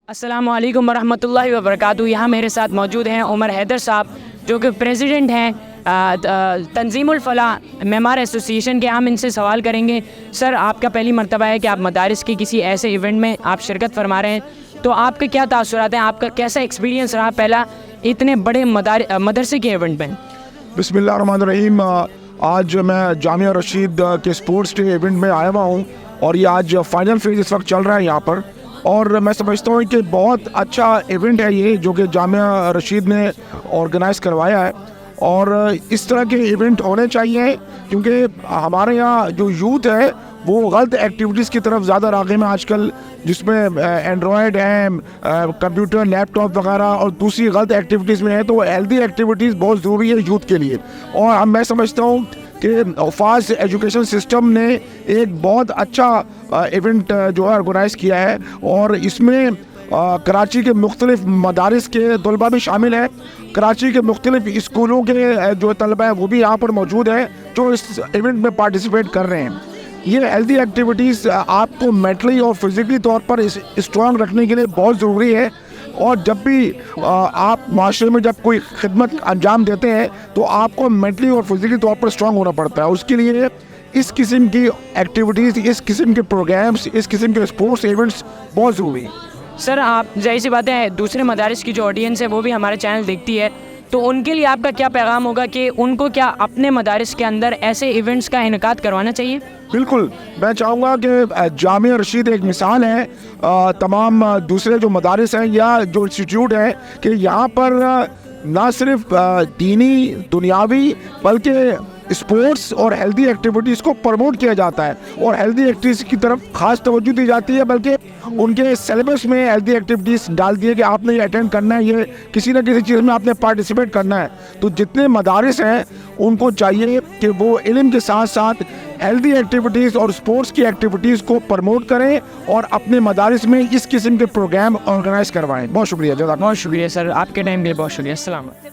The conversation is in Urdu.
السلام علیکم ورحمۃ اللہ وبرکاتہ۔ یہاں میرے ساتھ موجود ہیں عمر حیدر صاحب، جو کہ پریزیڈنٹ ہیں تنظیم الفلاح معمار ایسوسیشن کے۔ ہم ان سے سوال کریں گے، سر آپ کا پہلی مرتبہ ہے کہ آپ مدارس کی کسی ایسے ایونٹ میں آپ شرکت فرما رہے ہیں، تو آپ کے کیا تاثرات ہیں؟ آپ کا کیسا ایکسپیرینس رہا پہلا اتنے بڑے مدرسے کے ایونٹ میں؟ بسم اللہ الرحمن الرحیم۔ آج میں جامعہ رشید کے اسپورٹس ڈے ایونٹ میں آیا ہوا ہوں، اور یہ آج فائنل فیز اس وقت چل رہا ہے یہاں پر، اور میں سمجھتا ہوں کہ بہت اچھا ایونٹ ہے یہ جو کہ جامعہ رشید نے آرگنائز کروایا ہے، اور اس طرح کے ایونٹ ہونے چاہیے، کیونکہ ہمارے یہاں جو یوتھ ہے وہ غلط ایکٹیویٹیز کی طرف زیادہ راغب ہے آج کل، جس میں اینڈرائڈ ہیں، کمپیوٹر، لیپ ٹاپ وغیرہ اور دوسری غلط ایکٹیویٹیز میں ہے، تو ہیلدی ایکٹیویٹیز بہت ضروری ہے یوتھ کے لیے۔ اور میں سمجھتا ہوں کہ حفاظ ایجوکیشن سسٹم نے ایک بہت اچھا ایونٹ جو ہے آرگنائز کیا ہے، اور اس میں کراچی کے مختلف مدارس کے طلباء بھی شامل ہیں، کراچی کے مختلف اسکولوں کے جو طلباء ہیں وہ بھی یہاں پر موجود ہیں جو اس ایونٹ میں پارٹیسپیٹ کر رہے ہیں۔ یہ ہیلدی ایکٹیویٹیز آپ کو مینٹلی اور فزیکلی طور پر اسٹرانگ رکھنے کے لیے بہت ضروری ہے، اور جب بھی آپ معاشرے میں جب کوئی خدمت انجام دیتے ہیں تو آپ کو مینٹلی اور فزیکلی طور پر اسٹرانگ ہونا پڑتا ہے۔ اس کے لیے اس قسم کی ایکٹیویٹیز، اس قسم کے پروگرامز، اس قسم کے اسپورٹس ایونٹس بہت ضروری ہیں۔ سر آپ ظاہر سی بات ہے دوسرے مدارس کی جو آڈینس ہے وہ بھی ہمارے چینل دیکھتی ہے، تو ان کے لیے آپ کا کیا پیغام ہوگا کہ ان کو کیا اپنے مدارس کے اندر ایسے ایونٹس کا انعقاد کروانا چاہیے؟ بالکل، میں چاہوں گا کہ جامعہ رشید ایک مثال ہے تمام دوسرے جو مدارس ہیں یا جو انسٹیٹیوٹ ہیں، کہ یہاں پر نہ صرف دینی دنیاوی بلکہ اسپورٹس اور ہیلدی ایکٹیویٹیز کو پروموٹ کیا جاتا ہے، اور ہیلدی ایکٹیویٹیز کی طرف خاص توجہ دی جاتی ہے، بلکہ ان کے سلیبس میں ہیلدی ایکٹیویٹیز ڈال دیے کہ آپ نے یہ اٹینڈ کرنا ہے، یہ کسی نہ کسی چیز میں آپ نے پارٹیسپیٹ کرنا ہے۔ تو جتنے مدارس ہیں ان کو چاہیے کہ وہ علم کے ساتھ ساتھ ہیلدی ایکٹیویٹیز اور اسپورٹس کی ایکٹیویٹیز کو پروموٹ کریں، اور اپنے مدارس میں اس قسم کے پروگرام آرگنائز کروائیں۔ بہت شکریہ، جزاک اللہ۔ بہت شکریہ سر، آپ کے ٹائم کے لیے بہت شکریہ۔ السلام علیکم۔